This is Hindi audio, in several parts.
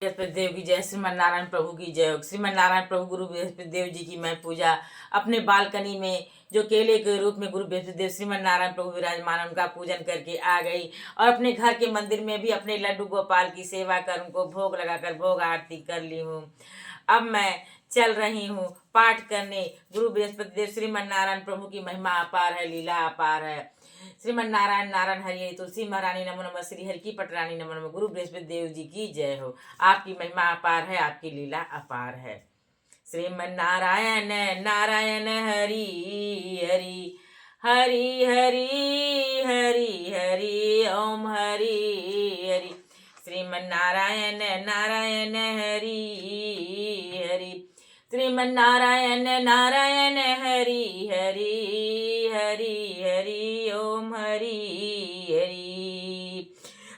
बृहस्पति देव की जय। श्रीमन नारायण प्रभु की जय। श्रीमन नारायण प्रभु गुरु बृहस्पति देव जी की मैं पूजा अपने बालकनी में जो केले के रूप में गुरु बृहस्पति देव श्रीमन नारायण प्रभु विराजमान, उनका पूजन करके आ गई और अपने घर के मंदिर में भी अपने लड्डू गोपाल की सेवा कर उनको भोग लगाकर भोग आरती कर ली हूँ। अब मैं चल रही हूँ पाठ करने। गुरु बृहस्पति देव श्रीमन नारायण प्रभु की महिमा अपार है, लीला अपार है। श्रीमन नारायण नारायण हरि तुलसी महारानी नमो नमः, श्री हरि की पटरानी नमो नमः। गुरु बृहस्पति देव जी की जय हो। आपकी महिमा अपार है, आपकी लीला अपार है। श्रीमन नारायण नारायण हरि हरि हरि हरि हरि हरि ओम हरि हरि। श्रीमन नारायण नारायण हरि हरि श्रीमन नारायण नारायण हरि हरि हरि हरि ओम हरि हरि।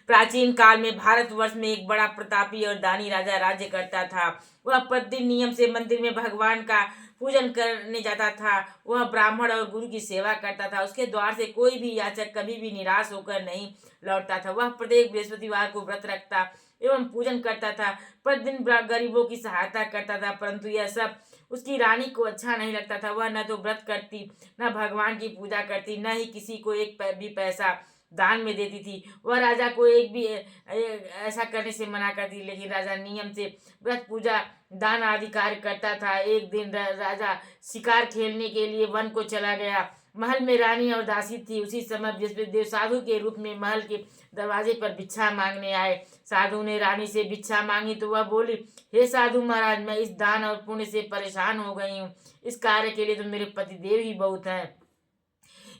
प्राचीन काल में भारतवर्ष में एक बड़ा प्रतापी और दानी राजा राज्य करता था। वह प्रतिदिन नियम से मंदिर में भगवान का पूजन करने जाता था। वह ब्राह्मण और गुरु की सेवा करता था। उसके द्वार से कोई भी याचक कभी भी निराश होकर नहीं लौटता था। वह प्रत्येक बृहस्पतिवार को व्रत रखता एवं पूजन करता था। प्रतिदिन गरीबों की सहायता करता था, परंतु यह सब उसकी रानी को अच्छा नहीं लगता था। वह न तो व्रत करती, न भगवान की पूजा करती, न ही किसी को एक भी पैसा दान में देती थी। वह राजा को एक भी ऐसा करने से मना करती, लेकिन राजा नियम से व्रत पूजा दान आदि कार्य करता था। एक दिन राजा शिकार खेलने के लिए वन को चला गया। महल में रानी और दासी थी। उसी समय बृहस्पति देव साधु के रूप में महल के दरवाजे पर भिक्षा मांगने आए। साधु ने रानी से भिक्षा मांगी तो वह बोली, हे साधु महाराज, मैं इस दान और पुण्य से परेशान हो गई हूँ। इस कार्य के लिए तो मेरे पति देव ही बहुत हैं।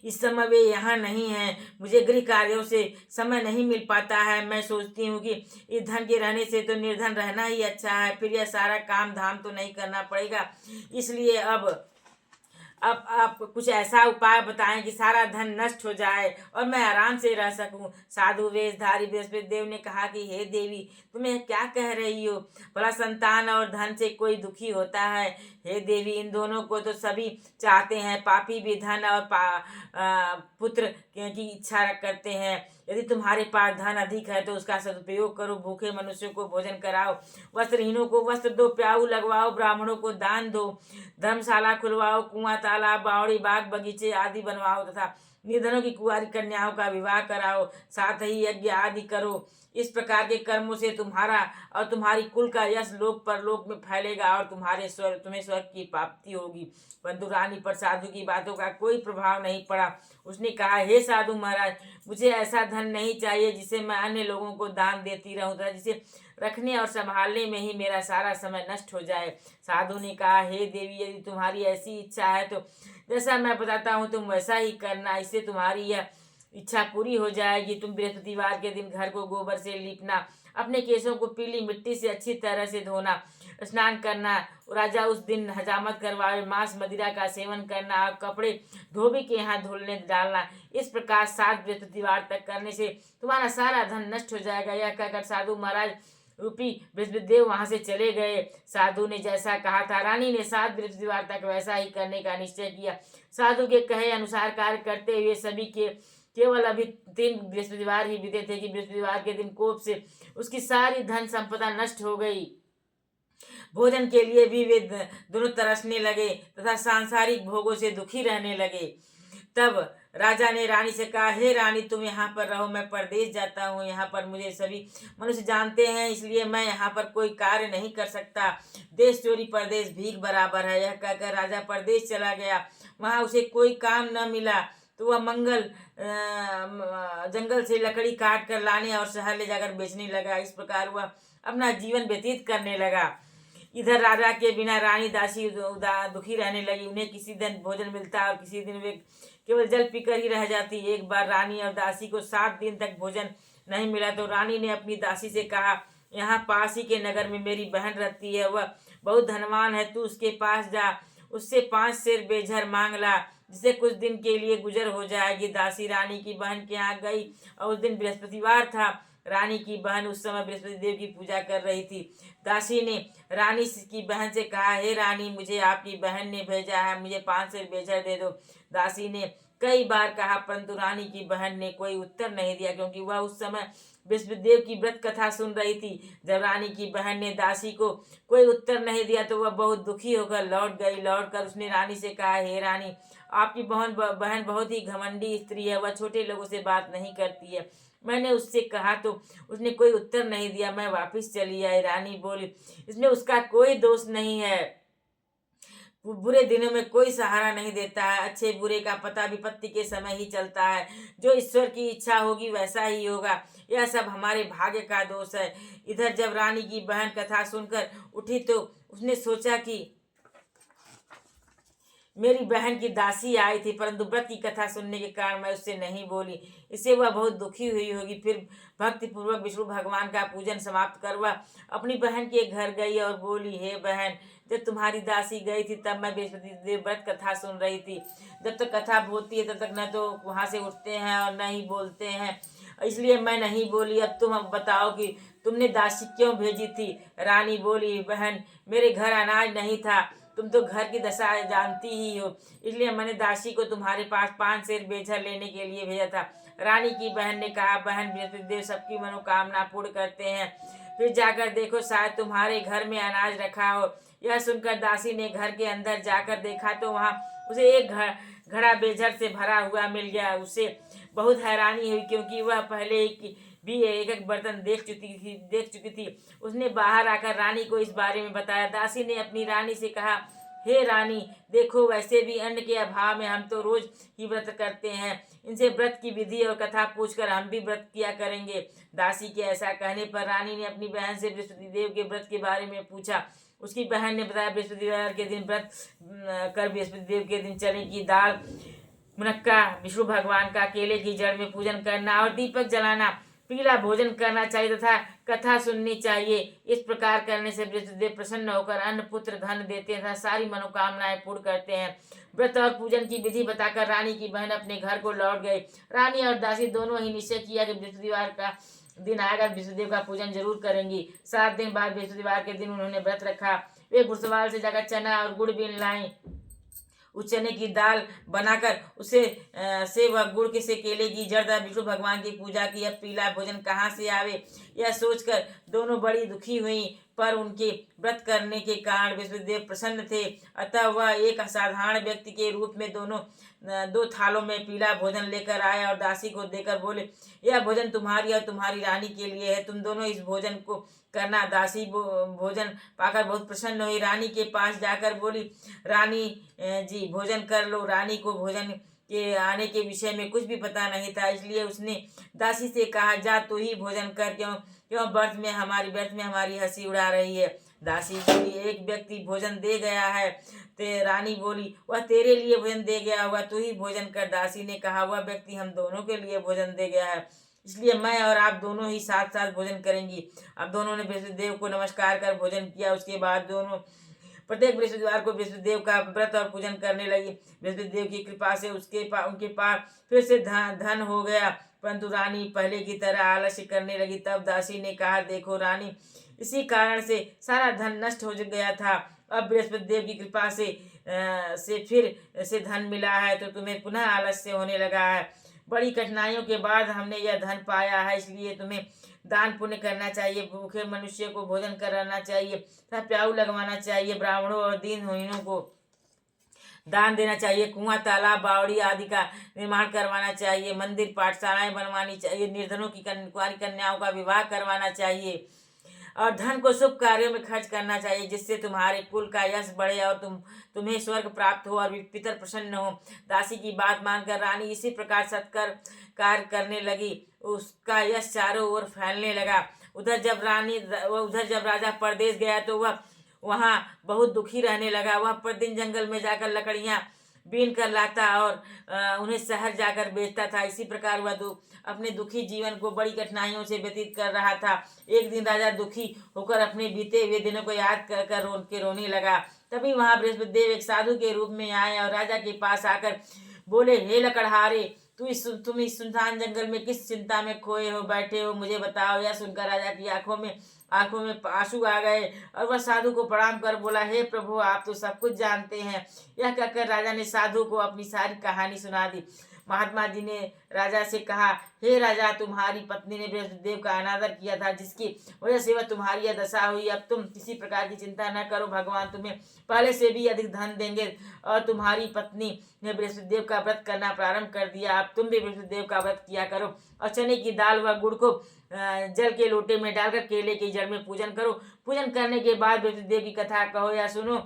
इस समय वे यहाँ नहीं हैं। मुझे गृह कार्यों से समय नहीं मिल पाता है। मैं सोचती हूँ कि इस धन के रहने से तो निर्धन रहना ही अच्छा है, फिर यह सारा काम धाम तो नहीं करना पड़ेगा। इसलिए अब आप कुछ ऐसा उपाय बताएं कि सारा धन नष्ट हो जाए और मैं आराम से रह सकूं। साधु वेशधारी बृहस्पति देव ने कहा कि हे देवी, तुम्हें क्या कह रही हो? भला संतान और धन से कोई दुखी होता है? हे देवी, इन दोनों को तो सभी चाहते हैं। पापी भी धन और पुत्र की इच्छा करते हैं। यदि तुम्हारे पास धन अधिक है तो उसका सदुपयोग करो। भूखे मनुष्यों को भोजन कराओ, वस्त्रहीनों को वस्त्र दो, प्याऊ लगवाओ, ब्राह्मणों को दान दो, धर्मशाला खुलवाओ, कुआं तालाब बावड़ी बाग बगीचे आदि बनवाओ तथा निर्धनों की कुंवारी कन्याओं का विवाह कराओ, साथ ही यज्ञ आदि करो। इस प्रकार के कर्मों से तुम्हारा और तुम्हारी कुल का यश लोक परलोक में फैलेगा और तुम्हें स्वर्ग की प्राप्ति होगी। परंतु रानी पर साधु की बातों का कोई प्रभाव नहीं पड़ा। उसने कहा, हे साधु महाराज, मुझे ऐसा धन नहीं चाहिए जिसे मैं अन्य लोगों को दान देती रहूं तथा जिसे रखने और संभालने में ही मेरा सारा समय नष्ट हो जाए। साधु ने कहा, हे देवी, यदि तुम्हारी ऐसी इच्छा है तो जैसा मैं बताता हूँ तुम वैसा ही करना। इससे तुम्हारी यह इच्छा पूरी हो जाएगी। तुम बृहस्पतिवार के दिन घर को गोबर से लीपना, अपने केशों को पीली मिट्टी से अच्छी तरह से धोना, स्नान करना, राजा उस दिन हजामत करवाए, मांस मदिरा का सेवन करना और कपड़े धोबी के यहाँ धुलने डालना। इस प्रकार 7 बृहस्पतिवार तक करने से तुम्हारा सारा धन नष्ट हो जाएगा। यह कहकर साधु महाराज रूपी बृहस्पति देव वहां से चले गए। साधु ने जैसा कहा था, रानी ने 7 बृहस्पतिवार तक वैसा ही करने का निश्चय किया। साधु के कहे अनुसार कार्य करते हुए सभी के केवल अभी 3 बृहस्पतिवार ही बीते थे कि बृहस्पतिवार के दिन कोप से उसकी सारी धन संपदा नष्ट हो गई। भोजन के लिए भी वे दोनों तरसने लगे तथा सांसारिक भोगों से दुखी रहने लगे। तब राजा ने रानी से कहा, हे रानी, तुम यहाँ पर रहो, मैं परदेश जाता हूँ। यहाँ पर मुझे सभी मनुष्य जानते हैं, इसलिए मैं यहाँ पर कोई कार्य नहीं कर सकता। देश चोरी परदेश भीख बराबर है। यह कहकर राजा परदेश चला गया। वहाँ उसे कोई काम न मिला तो वह जंगल से लकड़ी काट कर लाने और शहर ले जाकर बेचने लगा। इस प्रकार वह अपना जीवन व्यतीत करने लगा। इधर राजा के बिना रानी दासी दुखी रहने लगी। उन्हें किसी दिन भोजन मिलता और किसी दिन वे केवल जल पीकर ही रह जाती। एक बार रानी और दासी को 7 दिन तक भोजन नहीं मिला तो रानी ने अपनी दासी से कहा, यहाँ पास ही के नगर में मेरी बहन रहती है, वह बहुत धनवान है, तू उसके पास जा, उससे 5 सेर बेझर मांग ला, जिससे कुछ दिन के लिए गुजर हो जाएगी। दासी रानी की बहन के यहाँ गई और उस दिन बृहस्पतिवार था। रानी की बहन उस समय बृहस्पति देव की पूजा कर रही थी। दासी ने रानी की बहन से कहा, हे रानी, मुझे आपकी बहन ने भेजा है, मुझे 5 सेर बेझर दे दो। दासी ने कई बार कहा, परंतु रानी की बहन ने कोई उत्तर नहीं दिया, क्योंकि वह उस समय बृहस्पति देव की व्रत कथा सुन रही थी। जब रानी की बहन ने दासी को कोई उत्तर नहीं दिया तो वह बहुत दुखी होकर लौट गई। लौटकर उसने रानी से कहा, हे रानी, आपकी बहन बहुत ही घमंडी स्त्री है, वह छोटे लोगों से बात नहीं करती है। मैंने उससे कहा तो उसने कोई उत्तर नहीं दिया, मैं वापस चली आई। रानी बोली, इसमें उसका कोई दोष नहीं है, बुरे दिनों में कोई सहारा नहीं देता है, अच्छे बुरे का पता विपत्ति के समय ही चलता है, जो ईश्वर की इच्छा होगी वैसा ही होगा, यह सब हमारे भाग्य का दोष है। इधर जब रानी की बहन कथा सुनकर उठी तो उसने सोचा कि मेरी बहन की दासी आई थी, परंतु व्रत की कथा सुनने के कारण मैं उससे नहीं बोली, इससे वह बहुत दुखी हुई होगी। फिर भक्ति पूर्वक विष्णु भगवान का पूजन समाप्त कर वह अपनी बहन के घर गई और बोली, हे बहन, जब तुम्हारी दासी गई थी तब मैं बृहस्पति देव व्रत कथा सुन रही थी। जब तक कथा होती है तब तक न तो वहाँ से उठते हैं और न ही बोलते हैं, इसलिए मैं नहीं बोली। अब तुम बताओ कि तुमने दासी क्यों भेजी थी? रानी बोली, बहन, मेरे घर अनाज नहीं था, तुम तो घर की दशा जानती ही हो, इसलिए मैंने दासी को तुम्हारे पास 5 सेर बेझर लेने के लिए भेजा था। रानी की बहन ने कहा, बहन, बृहस्पति देव सबकी मनोकामना पूर्ण करते हैं, फिर जाकर देखो, शायद तुम्हारे घर में अनाज रखा हो। यह सुनकर दासी ने घर के अंदर जाकर देखा तो वहाँ उसे एक घड़ा बेझर से भरा हुआ मिल गया। उसे बहुत हैरानी हुई, क्योंकि वह पहले भी एक बर्तन देख चुकी थी। उसने बाहर आकर रानी को इस बारे में बताया। दासी ने अपनी रानी से कहा, हे रानी, देखो, वैसे भी अन्न के अभाव में हम तो रोज ही व्रत करते हैं, इनसे व्रत की विधि और कथा पूछकर हम भी व्रत किया करेंगे। दासी के ऐसा कहने पर रानी ने अपनी बहन से बृहस्पति देव के व्रत के बारे में पूछा। उसकी बहन ने बताया, बृहस्पतिवार के दिन व्रत कर बृहस्पति देव के दिन चने की दाल, मुनक्का, विष्णु भगवान का केले की जड़ में पूजन करना और दीपक जलाना, पीला भोजन करना चाहिए तथा कथा सुननी चाहिए। इस प्रकार करने से बृहस्पति देव प्रसन्न होकर अन्न, पुत्र, धन देते हैं तथा सारी मनोकामनाएं पूर्ण करते हैं। व्रत और पूजन की विधि बताकर रानी की बहन अपने घर को लौट गई। रानी और दासी दोनों ही निश्चय किया कि बृहस्पतिवार का दिन आएगा, बृहस्पति देव का पूजन जरूर करेंगी। 7 दिन बाद बृहस्पतिवार के दिन उन्होंने व्रत रखा। वे घुड़सवाल से जाकर चना और गुड़ बीन लाई। उस चने की दाल बनाकर उसे से वह गुड़ के से केले की जड़ विष्णु भगवान की पूजा की। अब पीला भोजन कहाँ से आवे, यह सोचकर दोनों बड़ी दुखी हुई, पर उनके व्रत करने के कारण बृहस्पति देव प्रसन्न थे। अतः वह एक असाधारण व्यक्ति के रूप में 2 थालों में पीला भोजन लेकर आए और दासी को देकर बोले, यह भोजन तुम्हारी और तुम्हारी रानी के लिए है, तुम दोनों इस भोजन को करना। दासी भोजन पाकर बहुत प्रसन्न हुई। रानी के पास जाकर बोली, रानी जी, भोजन कर लो। रानी को भोजन के आने के विषय में कुछ भी पता नहीं था, इसलिए उसने दासी से कहा, जा तू ही भोजन कर, क्यों क्यों व्यर्थ में हमारी हंसी उड़ा रही है। दासी बोली, एक व्यक्ति भोजन दे गया है। ते रानी बोली, वह तेरे लिए भोजन दे गया होगा, तू ही भोजन कर। दासी ने कहा, वह व्यक्ति हम दोनों के लिए भोजन दे गया है, इसलिए मैं और आप दोनों ही साथ साथ भोजन करेंगी। अब दोनों ने बृहस्पति देव को नमस्कार कर भोजन किया। उसके बाद दोनों प्रत्येक बृहस्पतिवार को बृहस्पति देव का व्रत और पूजन करने लगी। बृहस्पति देव की कृपा से उनके पास फिर से धन हो गया, परंतु रानी पहले की तरह आलस्य करने लगी। तब दासी ने कहा, देखो रानी, इसी कारण से सारा धन नष्ट हो गया था, अब बृहस्पति देव की कृपा से फिर से धन मिला है, तो तुम्हें पुनः आलस्य होने लगा है। बड़ी कठिनाइयों के बाद हमने यह धन पाया है, इसलिए तुम्हें दान पुण्य करना चाहिए, भूखे मनुष्य को भोजन कराना चाहिए तथा प्याऊ लगवाना चाहिए, ब्राह्मणों और दीनहीनों को दान देना चाहिए, कुआं, तालाब, बावड़ी आदि का निर्माण करवाना चाहिए, मंदिर, पाठशालाएं बनवानी चाहिए, निर्धनों की कुंवारी कन्याओं का विवाह करवाना चाहिए और धन को शुभ कार्यों में खर्च करना चाहिए, जिससे तुम्हारे कुल का यश बढ़े और तुम्हें स्वर्ग प्राप्त हो और पितर प्रसन्न हो। दासी की बात मानकर रानी इसी प्रकार सत्कार कार्य करने लगी। उसका यश चारों ओर फैलने लगा। उधर जब राजा परदेश गया तो वह वहाँ बहुत दुखी रहने लगा। वह प्रतिदिन जंगल में जाकर लकड़ियाँ बीन कर लाता और उन्हें शहर जाकर बेचता था। इसी प्रकार वह अपने दुखी जीवन को बड़ी कठिनाइयों से व्यतीत कर रहा था। एक दिन राजा दुखी होकर अपने बीते हुए दिनों को याद कर रोने लगा। तभी वहां बृहस्पति देव एक साधु के रूप में आए और राजा के पास आकर बोले, हे लकड़हारे, तुम इस सुनसान जंगल में किस चिंता में खोए हो बैठे हो, मुझे बताओ। यह सुनकर राजा की आंखों में आंसू आ गए और वह साधु को प्रणाम कर बोला, हे प्रभु, आप तो सब कुछ जानते हैं। यह कहकर राजा ने साधु को अपनी सारी कहानी सुना दी। महात्मा जी ने राजा से कहा, हे राजा, तुम्हारी पत्नी ने बृहस्पति देव का अनादर किया था, जिसकी वजह से वह तुम्हारी यह दशा हुई। अब तुम किसी प्रकार की चिंता न करो, भगवान तुम्हें पहले से भी अधिक धन देंगे। और तुम्हारी पत्नी ने बृहस्पति देव का व्रत करना प्रारंभ कर दिया। अब तुम भी बृहस्पति देव का व्रत किया करो और चने की दाल व गुड़ को जल के लोटे में डालकर केले की जड़ में पूजन करो। पूजन करने के बाद बृहस्पति देव की कथा कहो या सुनो।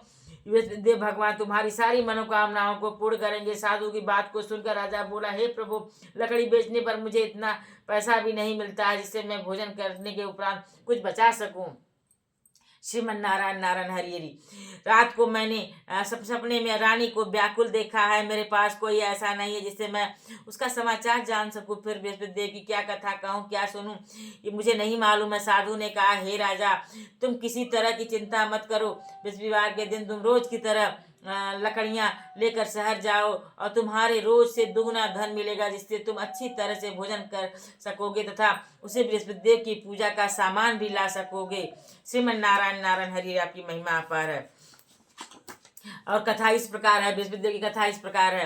बृहस्पति देव भगवान तुम्हारी सारी मनोकामनाओं को पूर्ण करेंगे। साधु की बात को सुनकर राजा बोला, हे प्रभु, लकड़ी बेचने पर मुझे इतना पैसा भी नहीं मिलता है जिससे मैं भोजन करने के उपरांत कुछ बचा सकूं। श्रीमन नारायण नारायण हरि हरि। रात को मैंने सपने में रानी को व्याकुल देखा है। मेरे पास कोई ऐसा नहीं है जिससे मैं उसका समाचार जान सकूं। फिर बृहस्पति देव की क्या कथा कहूँ, क्या सुनूं, ये मुझे नहीं मालूम है। साधु ने कहा, हे राजा, तुम किसी तरह की चिंता मत करो। बृहस्पतिवार के दिन तुम रोज की तरह लकड़ियां लेकर शहर जाओ और तुम्हारे रोज से दुगना धन मिलेगा, जिससे तुम अच्छी तरह से भोजन कर सकोगे तथा उसे बृहस्पति देव की पूजा का सामान भी ला सकोगे। श्रीमन नारायण नारायण हरि। आपकी महिमा अपार है। और कथा इस प्रकार है, बृहस्पति देव की कथा इस प्रकार है।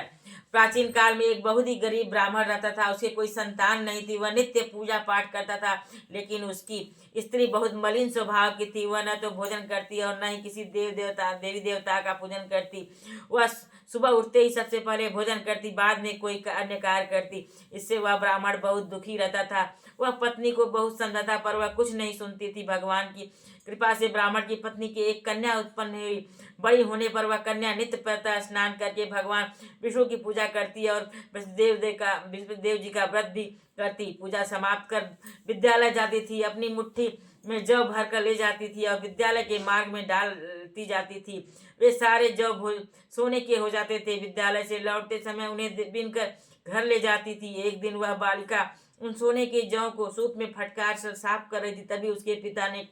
प्राचीन काल में एक बहुत ही गरीब ब्राह्मण रहता था। उसके कोई संतान नहीं थी। वह नित्य पूजा पाठ करता था, लेकिन उसकी स्त्री बहुत मलिन स्वभाव की थी। वह न तो भोजन करती और न ही किसी देवी देवता का पूजन करती। वह सुबह उठते ही सबसे पहले भोजन करती, बाद में कोई अन्य कार्य करती। इससे वह ब्राह्मण बहुत दुखी रहता था। वह पत्नी को बहुत समझाता, पर वह कुछ नहीं सुनती थी। भगवान की कृपा से ब्राह्मण की पत्नी की एक कन्या उत्पन्न हुई। बड़ी होने पर वह कन्या नित्य प्रातः स्नान करके भगवान विष्णु की पूजा करती और बृहस्पति देव जी का व्रत भी करती। पूजा समाप्त कर विद्यालय जाती थी। अपनी मुट्ठी में जौ भर कर ले जाती थी और विद्यालय के मार्ग में डालती जाती थी। वे सारे जौ सोने के हो जाते थे। विद्यालय से लौटते समय उन्हें बीनकर घर ले जाती थी। एक दिन वह बालिका उन सोने के जौ को सूप में फटकार कर साफ कर रही थी। तभी उसके पिता ने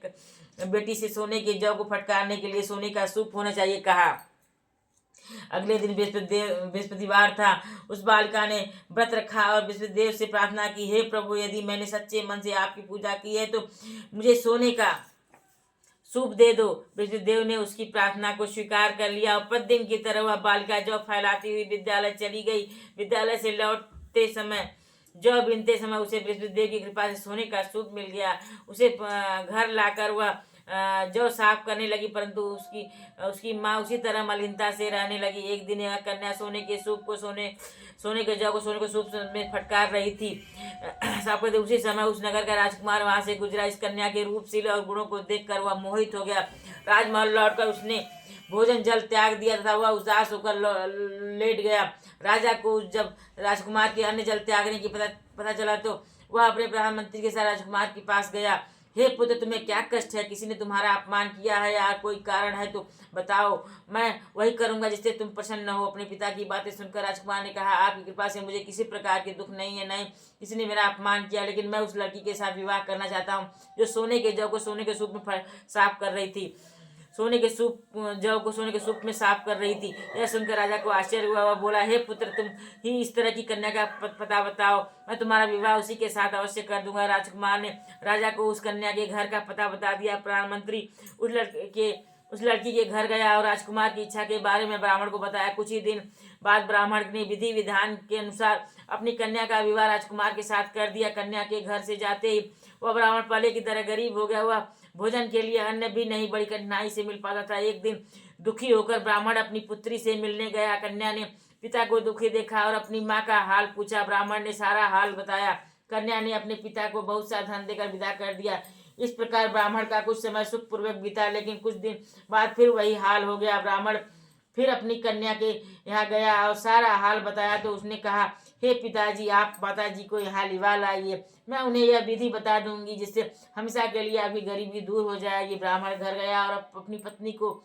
बेटी से सोने के जौ को फटकारने के लिए सोने का सूप होना चाहिए कहा। अगले दिन बृहस्पतिवार था। उस बालिका ने व्रत रखा और बृहस्पति देव से प्रार्थना की, हे प्रभु, यदि मैंने सच्चे मन से आपकी पूजा की है तो मुझे सोने का सूप दे दो। बृहस्पति देव ने उसकी प्रार्थना को स्वीकार कर लिया और प्रतिदिन की तरह वह बालिका जौ फैलाती हुई विद्यालय चली गई। विद्यालय से लौटते समय जौ बीनते समय उसे बृहस्पति देव की कृपा से सोने का सूप मिल गया। उसे घर लाकर वह जौ साफ करने लगी, परंतु उसकी माँ उसी तरह मलिनता से रहने लगी। एक दिन यह कन्या सोने के सूप को सोने के जौ को सोने के सूप में फटकार रही थी। साफ करते उसी समय उस नगर का राजकुमार वहां से गुजरा। इस कन्या के रूपशील और गुणों को देखकर वह मोहित हो गया। राजमहल लौटकर उसने भोजन जल त्याग दिया तथा वह उदास होकर लेट गया। राजा को जब राजकुमार के अन्य जल त्यागने की पता चला तो वह अपने प्रधानमंत्री के साथ राजकुमार के पास गया। हे पुत्र, तुम्हें क्या कष्ट है? किसी ने तुम्हारा अपमान किया है या कोई कारण है तो बताओ, मैं वही करूंगा जिससे तुम प्रसन्न हो। अपने पिता की बातें सुनकर राजकुमार ने कहा, आपकी कृपा से मुझे किसी प्रकार के दुख नहीं है। नहीं किसी ने मेरा अपमान किया, लेकिन मैं उस लड़की के साथ विवाह करना चाहता हूँ जो सोने के जौ को सोने के सूप में साफ कर रही थी। जौ को सोने के सूप में साफ कर रही थी। यह सुनकर राजा को आश्चर्य हुआ। वह बोला, हे पुत्र, तुम ही इस तरह की कन्या का पता बताओ, मैं तुम्हारा विवाह उसी के साथ अवश्य कर दूंगा। राजकुमार ने राजा को उस कन्या के घर का पता बता दिया। प्रधानमंत्री उस लड़की के घर गया और राजकुमार की इच्छा के बारे में ब्राह्मण को बताया। कुछ ही दिन बाद ब्राह्मण ने विधि विधान के अनुसार अपनी कन्या का विवाह राजकुमार के साथ कर दिया। कन्या के घर से जाते ही वह ब्राह्मण पहले की तरह गरीब हो गया। वह भोजन के लिए अन्न भी नहीं, बड़ी कठिनाई से मिल पाता था। एक दिन दुखी होकर ब्राह्मण अपनी पुत्री से मिलने गया। कन्या ने पिता को दुखी देखा और अपनी माँ का हाल पूछा। ब्राह्मण ने सारा हाल बताया। कन्या ने अपने पिता को बहुत सा धन देकर विदा कर दिया। इस प्रकार ब्राह्मण का कुछ समय सुखपूर्वक बीता, लेकिन कुछ दिन बाद फिर वही हाल हो गया। ब्राह्मण फिर अपनी कन्या के यहाँ गया और सारा हाल बताया तो उसने कहा, हे पिताजी, आप माताजी को यहाँ लिवा लाइए, मैं उन्हें यह विधि बता दूंगी जिससे हमेशा के लिए आपकी गरीबी दूर हो जाएगी। ब्राह्मण घर गया और अपनी पत्नी को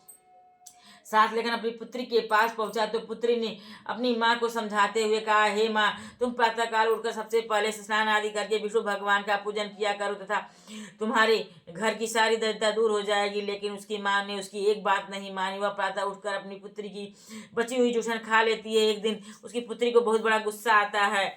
साथ लेकर अपनी पुत्री के पास पहुंचा तो पुत्री ने अपनी माँ को समझाते हुए कहा, हे माँ, तुम प्रातःकाल उठकर सबसे पहले स्नान आदि करके विष्णु भगवान का पूजन किया करो तथा तुम्हारे घर की सारी दरिद्रता दूर हो जाएगी। लेकिन उसकी माँ ने उसकी एक बात नहीं मानी। वह प्रातः उठकर अपनी पुत्री की बची हुई जूठन खा लेती है। एक दिन उसकी पुत्री को बहुत बड़ा गुस्सा आता है।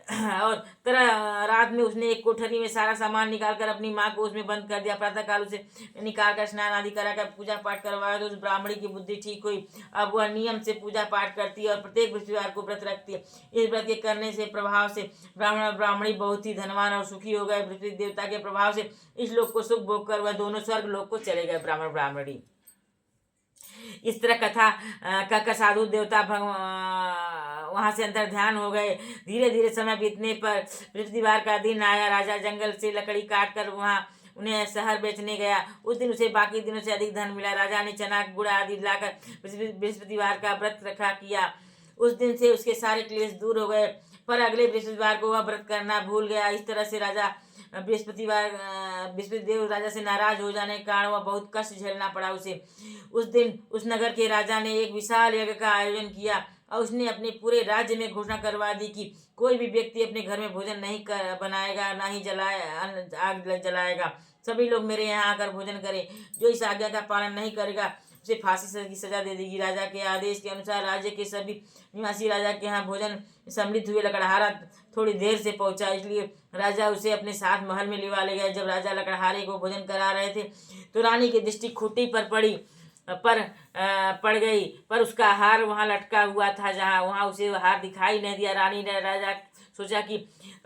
और तरह रात में उसने एक कोठरी में सारा सामान निकाल कर अपनी माँ को उसमें बंद कर दिया। प्रातःकाल उसे निकाल कर स्नान आदि करा कर पूजा पाठ करवाया तो उस ब्राह्मणी की बुद्धि ठीक हुई। अब वह नियम से पूजा पाठ करती है और प्रत्येक बृहस्पतिवार को व्रत रखती है। इस व्रत के करने से प्रभाव से ब्राह्मण और ब्राह्मणी बहुत ही धनवान और सुखी हो गए। बृहस्पति देवता के प्रभाव से इस लोक को सुख भोग कर वह दोनों स्वर्ग लोक को चले गए ब्राह्मण ब्राह्मणी। इस तरह कथा का साधु देवता वहां से अंतर ध्यान हो गए। धीरे धीरे समय बीतने पर बृहस्पतिवार का दिन आया। राजा जंगल से लकड़ी काट कर वहां उन्हें शहर बेचने गया। उस दिन उसे बाकी दिनों से अधिक धन मिला। राजा ने चना गुड़ आदि लाकर बृहस्पतिवार का व्रत रखा किया। उस दिन से उसके सारे क्लेश दूर हो गए। पर अगले बृहस्पतिवार को वह व्रत करना भूल गया। इस तरह से बृहस्पति देव राजा से नाराज हो जाने के कारण वह बहुत कष्ट झेलना पड़ा उसे। उस दिन उस नगर के राजा ने एक विशाल यज्ञ का आयोजन किया और उसने अपने पूरे राज्य में घोषणा करवा दी कि कोई भी व्यक्ति अपने घर में भोजन नहीं बनाएगा, ना ही आग जलाएगा। सभी लोग मेरे यहाँ आकर भोजन करें। जो इस आज्ञा का पालन नहीं करेगा उसे फांसी की सजा दे देगी। राजा के आदेश के अनुसार राज्य के सभी निवासी राजा के यहाँ भोजन सम्मिलित हुए। लकड़हारा थोड़ी देर से पहुंचा, इसलिए राजा उसे अपने साथ महल में लिवा ले गए। जब राजा लकड़हारे को भोजन करा रहे थे तो रानी की दृष्टि खूंटी पर पड़ गई, पर उसका हार वहां लटका हुआ था वहां उसे हार दिखाई नहीं दिया। रानी ने राजा सोचा कि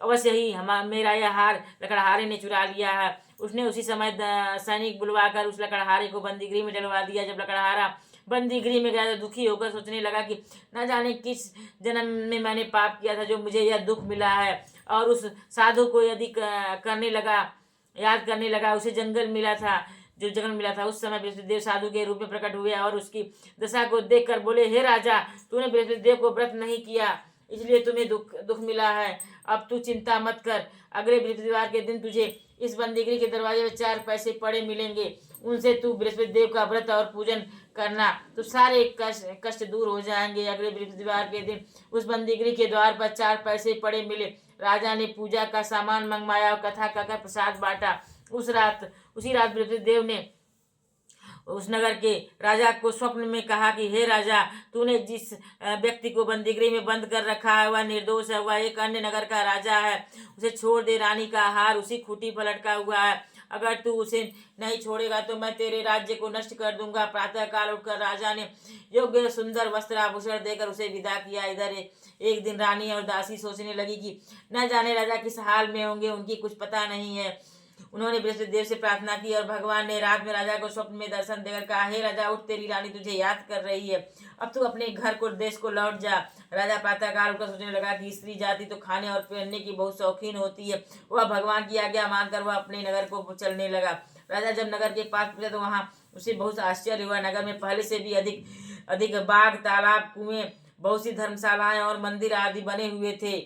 अवश्य ही मेरा यह हार लकड़हारे ने चुरा लिया है। उसने उसी समय सैनिक बुलवाकर उस लकड़हारे को बंदीगृह में डलवा दिया। जब लकड़हारा बंदीगृह में गया तो दुखी होकर सोचने लगा कि न जाने किस जन्म में मैंने पाप किया था जो मुझे यह दुख मिला है। और उस साधु को यदि याद करने लगा उसे जंगल मिला था। उस समय बृहस्पतिदेव साधु के रूप में प्रकट हुए और उसकी दशा को देखकर बोले, हे राजा, तूने बृहस्पतिदेव को व्रत नहीं किया, इसलिए तुम्हें दुख मिला है। अब तू चिंता मत कर। अगले बृहस्पतिवार के दिन तुझे इस बंदीगृह के दरवाजे में 4 पैसे पड़े मिलेंगे। उनसे तू बृहस्पतिदेव का व्रत और पूजन करना तो सारे कष्ट दूर हो जाएंगे। अगले बृहस्पतिवार के दिन उस बंदीगृह के द्वार पर 4 पैसे पड़े मिले। राजा ने पूजा का सामान मंगवाया और कथा कहकर प्रसाद बांटा। उसी रात बृहस्पतिदेव ने उस नगर के राजा को स्वप्न में कहा कि हे राजा, तूने जिस व्यक्ति को बंदीगृह में बंद कर रखा है वह निर्दोष है। वह एक अन्य नगर का राजा है। उसे छोड़ दे। रानी का हार उसी खूंटी पर लटका हुआ है। अगर तू उसे नहीं छोड़ेगा तो मैं तेरे राज्य को नष्ट कर दूंगा। प्रातः काल उठकर राजा ने योग्य सुंदर वस्त्र आभूषण देकर उसे विदा किया। इधर एक दिन रानी और दासी सोचने लगी कि न जाने राजा किस हाल में होंगे, उनकी कुछ पता नहीं है। उन्होंने बृहस्पतिदेव से प्रार्थना की और भगवान ने रात में राजा को स्वप्न में दर्शन देकर कहा, हे राजा, उठ, तेरी रानी तुझे याद कर रही है। अब तू अपने घर को देश को लौट जा। राजा प्रातःकाल उठकर सोचने लगा कि स्त्री जाति तो खाने और पहनने की बहुत शौकीन होती है। वह भगवान की आज्ञा मानकर वह अपने नगर को चलने लगा। राजा जब नगर के पास पहुंचा तो वहां उसे बहुत आश्चर्य हुआ। नगर में पहले से भी अधिक बाग, तालाब, कुएं, बहुत सी धर्मशालाएं और मंदिर आदि बने हुए थे।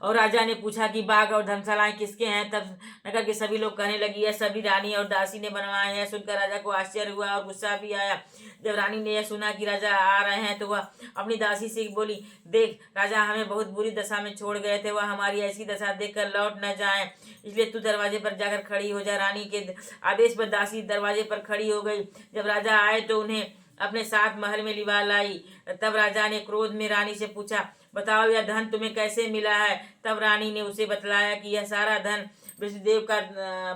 और राजा ने पूछा कि बाग और धर्मशालाएं किसके हैं। तब नगर के सभी लोग कहने लगी, यह सभी रानी और दासी ने बनवाए हैं। सुनकर राजा को आश्चर्य हुआ और गुस्सा भी आया। जब रानी ने यह सुना कि राजा आ रहे हैं तो वह अपनी दासी से बोली, देख, राजा हमें बहुत बुरी दशा में छोड़ गए थे। वह हमारी ऐसी दशा देखकर लौट न जाए, इसलिए तू दरवाजे पर जाकर खड़ी हो जा। रानी के आदेश पर दासी दरवाजे पर खड़ी हो गई। जब राजा आए तो उन्हें अपने साथ महल में लिवा लाई। तब राजा ने क्रोध में रानी से पूछा, बताओ यह धन तुम्हें कैसे मिला है। तब रानी ने उसे बतलाया कि यह सारा धन बृहस्पतिदेव का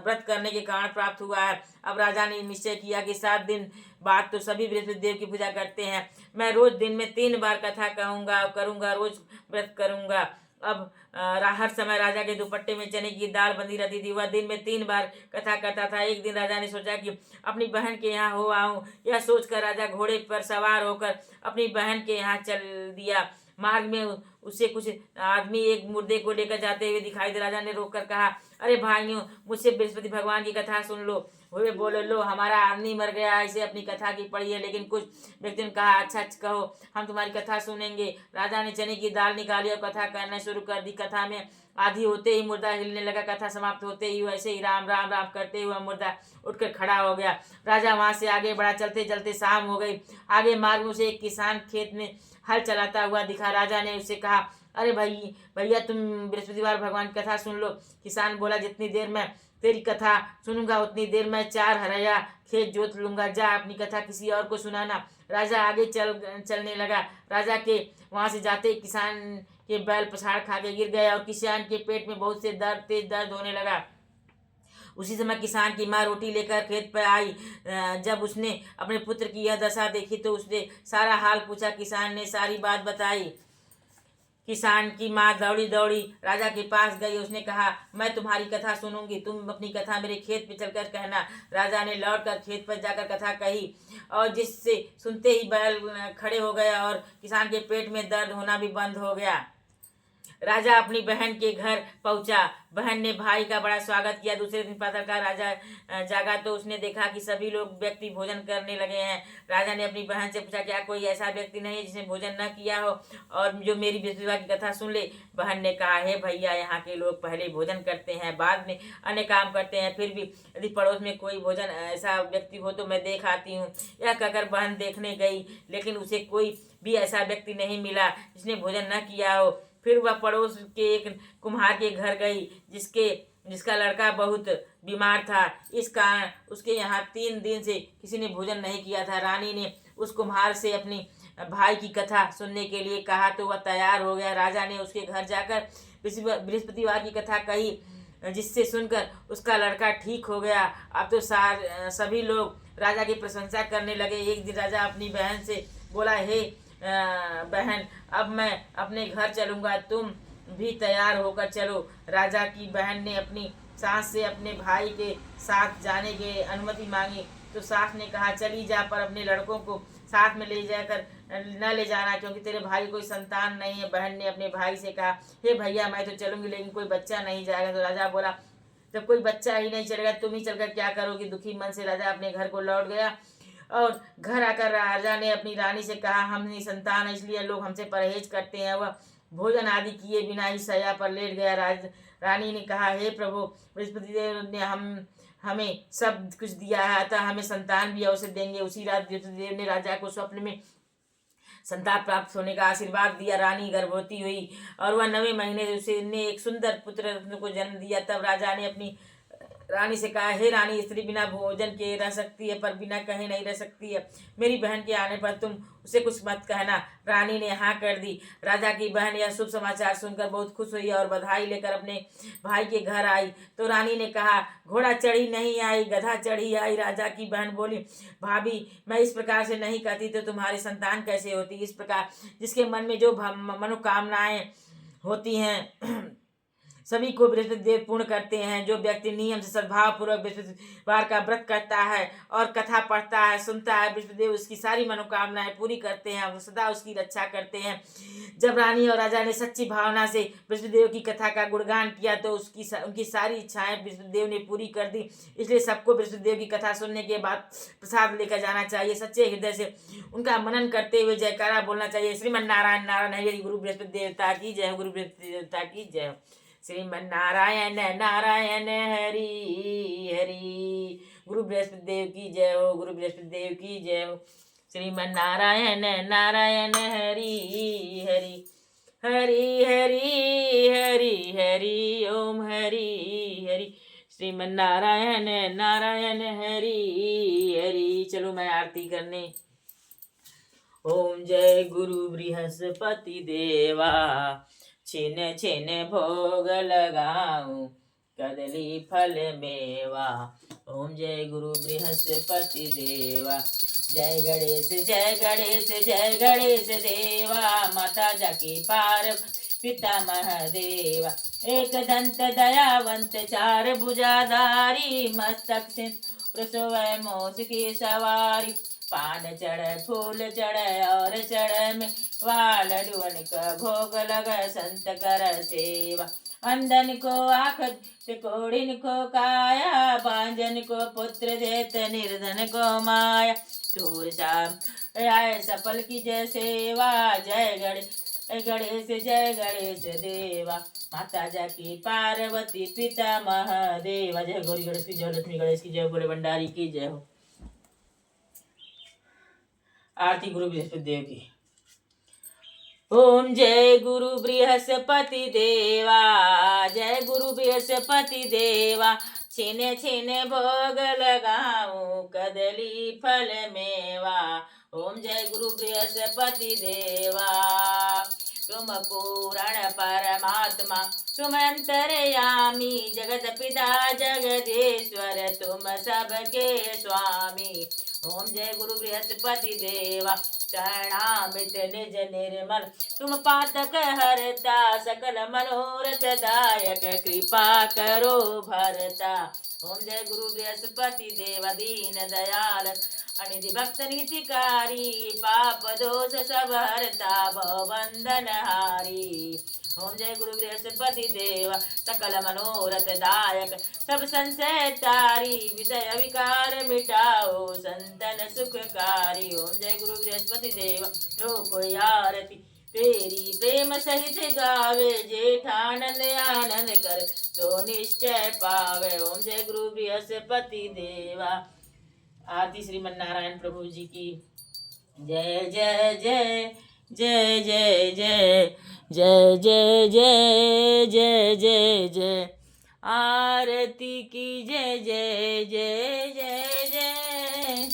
व्रत करने के कारण प्राप्त हुआ है। अब राजा ने निश्चय किया कि 7 दिन बाद तो सभी बृहस्पतिदेव की पूजा करते हैं। मैं रोज दिन में 3 बार कथा करूंगा, रोज व्रत करूंगा। अब हर समय राजा के दुपट्टे में चने की दाल बंधी रहती थी। वह दिन में 3 बार कथा करता था। एक दिन राजा ने सोचा कि अपनी बहन के यहाँ हो आऊं। यह सोचकर राजा घोड़े पर सवार होकर अपनी बहन के यहाँ चल दिया। मार्ग में उसे कुछ आदमी एक मुर्दे को लेकर जाते हुए दिखाई दे। राजा ने रोककर कहा, अरे भाइयों, मुझसे बृहस्पति भगवान की कथा सुन लो। वे बोले, लो, हमारा आदमी मर गया है, इसे अपनी कथा की पड़ी है। लेकिन कुछ व्यक्तियों ने कहा, अच्छा कहो, हम तुम्हारी कथा सुनेंगे। राजा ने चने की दाल निकाली और कथा करना शुरू कर दी। कथा में आधी होते ही मुर्दा हिलने लगा। कथा समाप्त होते ही वैसे ही राम राम राम करते हुए मुर्दा उठकर खड़ा हो गया। राजा वहां से आगे बढ़ा। चलते चलते शाम हो गई। आगे मार्ग में से एक किसान खेत में हल चलाता हुआ दिखा। राजा ने उससे कहा, अरे भैया, तुम बृहस्पतिवार भगवान की कथा सुन लो। किसान बोला, जितनी देर मैं तेरी कथा सुनूंगा उतनी देर मैं 4 हरया खेत जोत लूंगा। जा अपनी कथा किसी और को सुनाना। राजा आगे चलने लगा। राजा के वहां से जाते ही किसान के बैल पछाड़ खा के गिर गया और किसान के पेट में बहुत से तेज दर्द होने लगा। उसी समय किसान की माँ रोटी लेकर खेत पर आई। जब उसने अपने पुत्र की यह दशा देखी तो उसने सारा हाल पूछा। किसान ने सारी बात बताई। किसान की माँ दौड़ी दौड़ी राजा के पास गई। उसने कहा, मैं तुम्हारी कथा सुनूंगी, तुम अपनी कथा मेरे खेत पे चलकर कहना। राजा ने लौटकर खेत पर जाकर कथा कही और जिससे सुनते ही बैल खड़े हो गया और किसान के पेट में दर्द होना भी बंद हो गया। राजा अपनी बहन के घर पहुंचा। बहन ने भाई का बड़ा स्वागत किया। दूसरे दिन प्रातःकाल राजा जागा तो उसने देखा कि सभी लोग व्यक्ति भोजन करने लगे हैं। राजा ने अपनी बहन से पूछा, क्या कोई ऐसा व्यक्ति नहीं है जिसने भोजन न किया हो और जो मेरी बृहस्पतिवार की कथा सुन ले। बहन ने कहा, हे भैया, यहाँ के लोग पहले भोजन करते हैं, बाद में अन्य काम करते हैं। फिर भी यदि पड़ोस में कोई भोजन ऐसा व्यक्ति हो तो मैं देख आती हूँ। यह कहकर बहन देखने गई, लेकिन उसे कोई भी ऐसा व्यक्ति नहीं मिला जिसने भोजन न किया हो। फिर वह पड़ोस के एक कुम्हार के घर गई जिसका लड़का बहुत बीमार था। इस कारण उसके यहाँ 3 दिन से किसी ने भोजन नहीं किया था। रानी ने उस कुम्हार से अपनी भाई की कथा सुनने के लिए कहा तो वह तैयार हो गया। राजा ने उसके घर जाकर बृहस्पतिवार की कथा कही, जिससे सुनकर उसका लड़का ठीक हो गया। अब तो सभी लोग राजा की प्रशंसा करने लगे। एक दिन राजा अपनी बहन से बोला, हे बहन, अब मैं अपने घर चलूंगा, तुम भी तैयार होकर चलो। राजा की बहन ने अपनी सास से अपने भाई के साथ जाने की अनुमति मांगी तो सास ने कहा, चली जा, पर अपने लड़कों को साथ में ले जाकर न ले जाना, क्योंकि तेरे भाई कोई संतान नहीं है। बहन ने अपने भाई से कहा, हे भैया, मैं तो चलूंगी, लेकिन कोई बच्चा नहीं जाएगा। तो राजा बोला, जब कोई बच्चा ही नहीं चलेगा, तुम ही चलकर क्या करोगी। दुखी मन से राजा अपने घर को लौट गया और घर आकर राजा ने अपनी रानी से कहा, हम निसंतान है, इसलिए लोग हमसे परहेज करते हैं। वह भोजन आदि किए बिना ही शैया पर लेट गया। रानी ने कहा, हे प्रभु, बृहस्पति देव ने हमें सब कुछ दिया है, अतः हमें संतान भी अवश्य देंगे। उसी रात बृहस्पति देव ने राजा को स्वप्न में संतान प्राप्त होने का आशीर्वाद दिया। रानी गर्भवती हुई और वह 9वें महीने उसने एक सुंदर पुत्र को जन्म दिया। तब राजा ने अपनी रानी से कहा, हे रानी, स्त्री बिना भोजन के रह सकती है पर बिना कहे नहीं रह सकती है। मेरी बहन के आने पर तुम उसे कुछ मत कहना। रानी ने हाँ कर दी। राजा की बहन यह शुभ समाचार सुनकर बहुत खुश हुई और बधाई लेकर अपने भाई के घर आई। तो रानी ने कहा, घोड़ा चढ़ी नहीं आई, गधा चढ़ी आई। राजा की बहन बोली, भाभी, मैं इस प्रकार से नहीं कहती तो तुम्हारी संतान कैसे होती। इस प्रकार जिसके मन में जो मनोकामनाएं होती हैं सभी को बृहस्पति देव पूर्ण करते हैं। जो व्यक्ति नियम से सद्भाव पूर्वक बृहस्पतिवार का व्रत करता है और कथा पढ़ता है, सुनता है, बृहस्पति देव उसकी सारी मनोकामनाएं पूरी करते हैं और सदा उसकी रक्षा करते हैं। जब रानी और राजा ने सच्ची भावना से बृहस्पति देव की कथा का गुणगान किया तो उनकी सारी इच्छाएं बृहस्पति देव ने पूरी कर दी। इसलिए सबको बृहस्पति देव की कथा सुनने के बाद प्रसाद लेकर जाना चाहिए। सच्चे हृदय से उनका मनन करते हुए जयकारा बोलना चाहिए। श्रीमन नारायण नारायण हरि। गुरु बृहस्पति देवता की जय। गुरु बृहस्पति देवता की जय। श्रीमन नारायण नारायण हरि हरि। गुरु बृहस्पति देव की जय हो। गुरु बृहस्पति देव की जय हो। श्रीमन नारायण नारायण हरि हरि। हरि हरि हरि हरि ओम हरि हरि। श्रीमन नारायण नारायण हरि हरि। चलो मैं आरती करने। ओम जय गुरु बृहस्पति देवा, छिन छिन भोग लगाऊं कदली फल मेवा। ओम जय गुरु बृहस्पति देवा। जय गणेश जय गणेश जय गणेश देवा। माता जाकी पार पिता महादेवा। एक दंत दयावंत चार भुजाधारी, मस्तक से प्रसव मोस की सवारी। पान चढ़ फूल चढ़ और चढ़ में लडुअन का भोग लग संत कर सेवा। अंधन को आँख कोड़िन को काया, बांझन को पुत्र देत निर्धन को माया। सूर शाम आय सफल की जय सेवा। जय गणेश जय गणेश देवा। माता जाकी पार्वती पिता महादेवा। जय गौरी गणेश की जय। लक्ष्मी गणेश की जय। बोले भंडारी की जय हो। आरती गुरु बृहस्पति देव की। ओम जय गुरु बृहस्पति देवा। जय गुरु बृहस्पति देवा। छिन छिन भोग लगाऊं कदली फल मेवा। ओम जय गुरु बृहस्पति देवा। तुम पूर्ण परमात्मा तुम अंतर्यामी जगत पिता जगदीश्वर तुम सबके स्वामी। ओम जय गुरु बृहस्पति देवा। चरणामृत निज निर्मल तुम पातक हरता सकल मनोरथ दायक कृपा करो भरता। ओम जय गुरु बृहस्पति देवा। दीन दयाल अनिधि भक्त हितकारी पाप दोष सब हरता भवबंधन हारी। ओम जय गुरु बृहस्पति देवा। सकल मनोरथ दायक सब संशय तारी विषय विकार मिटाओ संतन सुखकारी। ओम जय गुरु बृहस्पति देवा। जो कोई आरती तेरी प्रेम सहित गावे जेठानंद आनंद कर तो निश्चय पावे। ओम जय गुरु बृहस्पति देवा। आरती श्रीमन नारायण प्रभु जी की जय जय जय जय जय जय जय जय जय जय जय जय। आरती की जय जय जय जय जय।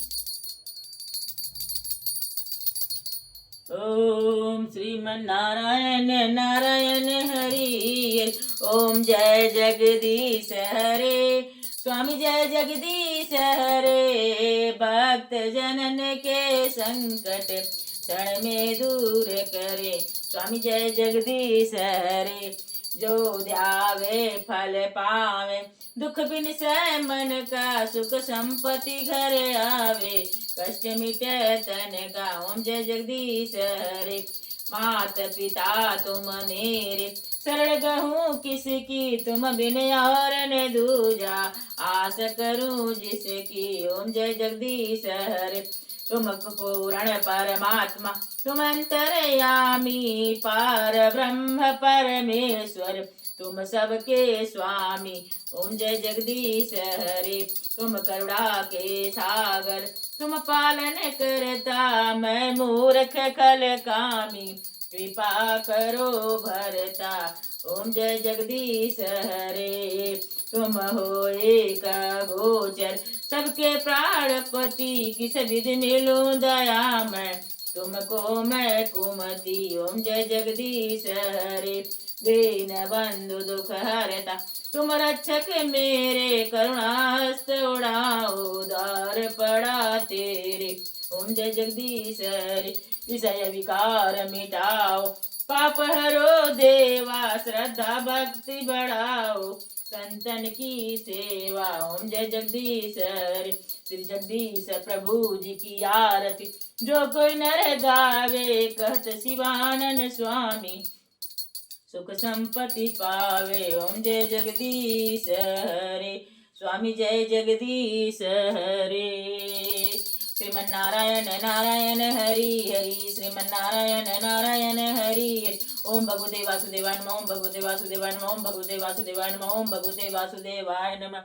ओम श्रीमन नारायण नारायण हरि। ओम जय जगदीश हरे। स्वामी जय जगदीश हरे। भक्त जनन के संकट क्षण में दूर करे। स्वामी जय जगदीश हरे। जो ध्यावे फल पावे दुख बिन सह मन का सुख संपत्ति घर आवे कष्ट मिटे तन का। ओम जय जगदीश हरे। मात पिता तुम मेरे शरण गहूँ किसकी तुम बिन और न दूजा आस करूँ जिसकी। ओम जय जगदीश हरे। तुम पूर्ण परमात्मा तुम अंतर्यामी पार ब्रह्म परमेश्वर तुम सबके स्वामी। ओम जय जगदीश हरे। तुम करुणा के सागर तुम पालन करता मैं मूर्ख कल कामी कृपा करो भरता। ओम जय जगदीश हरे। तुम हो एक गोचर सबके प्राणपति किस विधि मिलूं दया मैं तुमको मैं कुमति। ओम जय जगदीश हरे। दीन बंधु दुख हरता तुम रक्षक मेरे करुणा हस्त उड़ाओ द्वार पड़ा तेरे। ओम जय जगदीश हरे। विषय विकार मिटाओ पाप हरो देवा श्रद्धा भक्ति बढ़ाओ संतन की सेवा। ओम जय जगदीश हरे। श्री जगदीश प्रभु जी की आरती जो कोई नर गावे कहत शिवानंद स्वामी सुख संपत्ति पावे। ओम जय जगदीश हरे। स्वामी जय जगदीश हरे। श्रीमन नारायण नारायण हरि हरि। श्रीमन नारायण नारायण हरि हरि। ओम भगवते वासुदेवाय नमः। ओम भगवते वासुदेवाय नमः। ओम भगवते वासुदेवाय नमः। ओम भगवते वासुदेवाय नमः।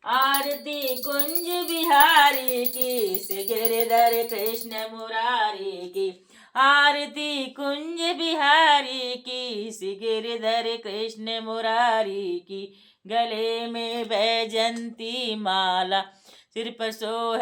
आरती कुंज बिहारी की श्री गिरधर कृष्ण मुरारी की। आरती कुंज बिहारी की श्री गिरधर कृष्ण मुरारी की। गले में बैजंती माला सिर पर सोह